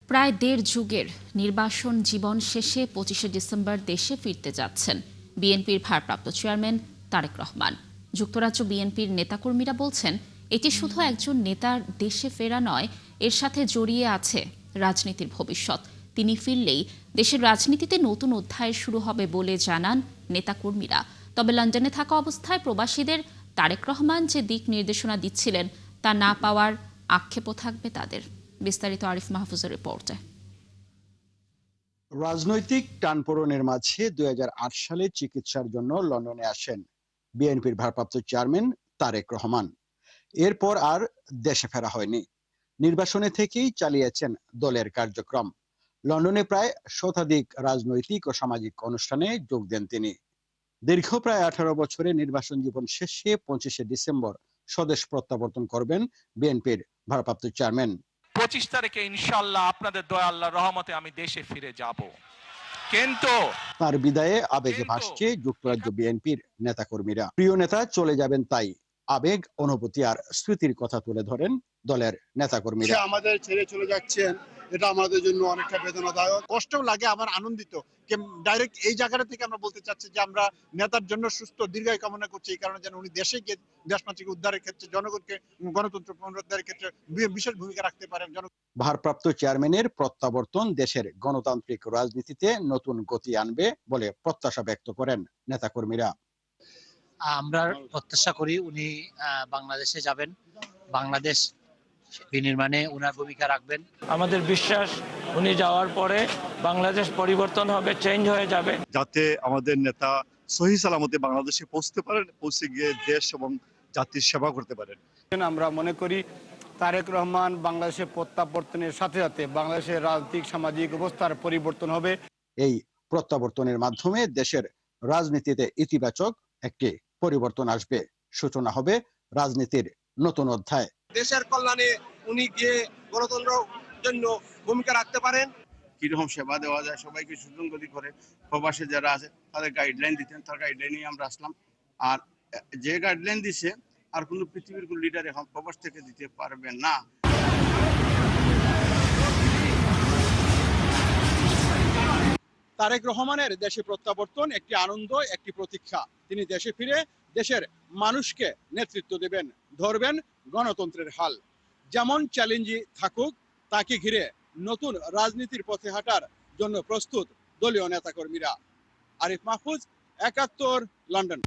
প্রায় দেড় যুগের নির্বাসন জীবন শেষে ২৫শে ডিসেম্বর দেশে ফিরতে যাচ্ছেন বিএনপির ভারপ্রাপ্ত চেয়ারম্যান তারেক রহমান। যুক্তরাজ্য বিএনপির নেতাকর্মীরা বলছেন, এটি শুধু একজন নেতার দেশে ফেরা নয়, এর সাথে জড়িয়ে আছে রাজনীতির ভবিষ্যৎ। তিনি ফিরলেই দেশের রাজনীতিতে নতুন অধ্যায় শুরু হবে বলে জানান নেতাকর্মীরা। তবে লন্ডনে থাকা অবস্থায় প্রবাসীদের তারেক রহমান যে দিক নির্দেশনা দিচ্ছিলেন তা না পাওয়ার আক্ষেপও থাকবে তাদের। বিস্তারিত আরিফ মাহফুজের রিপোর্টে। রাজনৈতিক টানপোড়েনের মাঝে ২০০৮ সালে চিকিৎসার জন্য লন্ডনে আসেন বিএনপির ভারপ্রাপ্ত চেয়ারম্যান তারেক রহমান। এরপর আর দেশে ফেরা হয়নি। নির্বাসনে থেকেই চালিয়েছেন দলের কার্যক্রম। লন্ডনে প্রায় শতাধিক রাজনৈতিক ও সামাজিক অনুষ্ঠানে যোগ দেন তিনি। দীর্ঘ প্রায় ১৮ বছরের নির্বাসন জীবন শেষে ২৫শে ডিসেম্বর স্বদেশ প্রত্যাবর্তন করবেন বিএনপির ভারপ্রাপ্ত চেয়ারম্যান। ২৫ তারিখে ইনশাআল্লাহ আপনাদের দয়া আল্লাহর রহমতে আমি দেশে ফিরে যাব। কিন্তু তার বিদায়ে আবেগে ভাসছে যুক্তরাজ্য বিএনপির নেতাকর্মীরা। প্রিয় নেতা চলে যাবেন, তাই আবেগ, অনুভূতি আর স্মৃতির কথা তুলে ধরেন দলের নেতাকর্মীরা। আমাদের ছেড়ে চলে যাচ্ছেন, এটা আমাদের জন্য অনেকটা বেদনাদায়ক। কষ্টও লাগে, আবার আনন্দিত। ডাইরেক্ট এই জায়গাটা থেকে আমরা বলতে চাচ্ছি যে আমরা নেতার জন্য সুস্থ দীর্ঘায়ু কামনা করছি, এই কারণে যেন উনি দেশে গিয়ে দেশমাতৃক উদ্ধারের ক্ষেত্রে, জনগণকে গণতন্ত্র পুনরুদ্ধারের ক্ষেত্রে বিশেষ ভূমিকা রাখতে পারেন। ভারপ্রাপ্ত চেয়ারম্যানের প্রত্যাবর্তন দেশের গণতান্ত্রিক রাজনীতিতে নতুন গতি আনবে বলে প্রত্যাশা ব্যক্ত করেন নেতাকর্মীরা। আমরা প্রত্যাশা করি উনি বাংলাদেশে যাবেন, বাংলাদেশ বিনির্মাণে উনার ভূমিকা রাখবেন। আমাদের বিশ্বাস উনি যাওয়ার পরে বাংলাদেশ পরিবর্তন হবে, চেঞ্জ হয়ে যাবে। যাতে আমাদের নেতা সহি সালামতে বাংলাদেশে পৌঁছতে পারেন, পৌঁছে গিয়ে দেশ এবং জাতির সেবা করতে পারেন। আমরা মনে করি তারেক রহমান বাংলাদেশে প্রত্যাবর্তনের সাথে সাথে বাংলাদেশের রাজনৈতিক সামাজিক অবস্থার পরিবর্তন হবে। এই প্রত্যাবর্তনের মাধ্যমে দেশের রাজনীতিতে ইতিবাচক একটি পরিবর্তন আসবে। সূচনা হবে রাজনীতির নতুন অধ্যায়। দেশের কল্যাণে উনি গিয়ে গণতন্ত্রের জন্য ভূমিকা রাখতে পারেন। কিরকম সেবা দেওয়া যায়, সবাইকে সুসংগতি করে প্রবাসে যারা আছে তাদের গাইডলাইন দিতেন, তার গাইডলাইনেই আমরা আসলাম। আর যে গাইডলাইন দিছে আর কোনো পৃথিবীর কোন লিডার এখন প্রবাস থেকে দিতে পারবে না। তারেক রহমানের দেশে প্রত্যাবর্তন একটি আনন্দ, একটি প্রতীক্ষা। তিনি দেশে ফিরে দেশের মানুষকে নেতৃত্ব দেবেন, ধরবেন গণতন্ত্রের হাল। যেমন চ্যালেঞ্জই থাকুক, তাকে ঘিরে নতুন রাজনীতির পথে হাঁটার জন্য প্রস্তুত দলীয় নেতাকর্মীরা। আরিফ মাহফুজ, ৭১, লন্ডন।